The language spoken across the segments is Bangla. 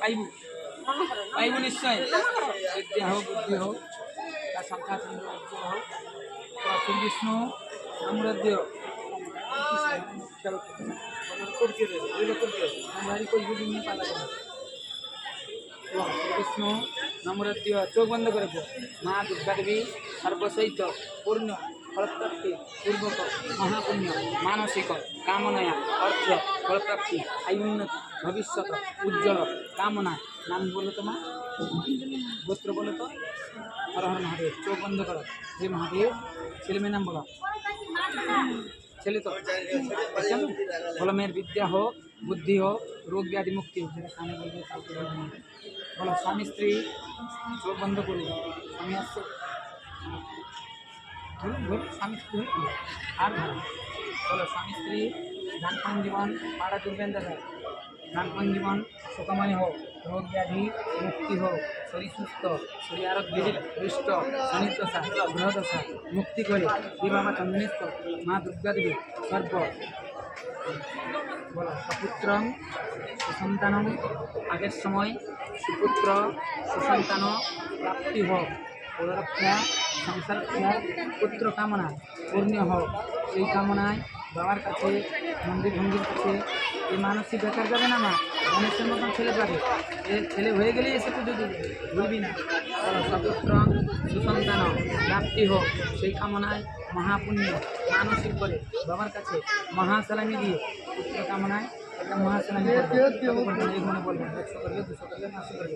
পাইবু পাইবু নিশ্চয় বিদ্যা হোক বুদ্ধি হোক তার সংখ্যা চন্দ্র উজ্জ্বল হোক শ্রীকৃষ্ণ নামরাজ্য শ্রীকৃষ্ণ নামরাজ্য চোখ বন্ধ করে মা দুর্গা দেবী সর্বসহিত পূর্ণ ফলপ্রাপ্তি পূর্বক মহাপুণ্য মানসিক কামনায়া অর্থ ফলপ্রাপ্তি আয়ুন্নতি ভবিষ্যৎ উজ্জ্বল কামনা নাম বলো তোমার গোত্র বলো তো হর হর মহাদেব চোখ বন্ধ করো যে মহাদেব ছেলে মেয়ের নাম বলো ছেলে তো বলো মেয়ের বিদ্যা হোক বুদ্ধি হোক রোগ ব্যাধি মুক্তি হোক যেটা কানে বলবে কাউকে বলবে না বলো স্বামী স্ত্রী চোখ বন্ধ করুন স্বামী আসছে ধরুন ধরুন স্বামী স্ত্রী আর ধরুন বলো স্বামী স্ত্রী দানপন জীবন পাড়া তুলবেন দাদা দানপন জীবন সুখময় হোক রোগ ব্যাধি মুক্তি হোক শরীর সুস্থ শরীর আরোগ্য হৃষ্ট শনিদশা গ্রহদশা মুক্তি করে বিবাহ চন্দনেশ্বর মা দুর্গা দেবী সর্ব বলো সপুত্রং সুসন্তানং আগের সময় সুপুত্র সুসন্তান প্রাপ্তি হোক পদরক্ষা সংসার পুত্র কামনা পূর্ণ হোক সেই কামনায় বাবার কাছে মন্দির ভঙ্গির কাছে এই মানসিক বেকার যাবে না মা গণেশের মতন ছেলে পাবে এ ছেলে হয়ে গেলেই এসে পুজো দেবে ভুলবি না বলো সপুত্র সুসন্তান প্রাপ্তি হোক সেই কামনায় মহাপুণ্য মানসিক করে বাবার কাছে মহাসালামি দিয়ে পুত্র কামনায় একটা মহাসালামি মনে বলবেন 100 করবে 200 করবে 500 করবে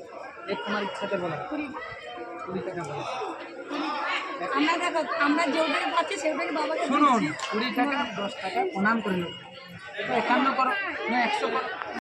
এক তোমার ইচ্ছাতে বলা 20 টাকা বলো আমরা যেটাকে পাচ্ছি সেটাকে বাবাকে শুনুন 20 টাকা 10 টাকা প্রণাম করে নেব 51 করো না 100 করো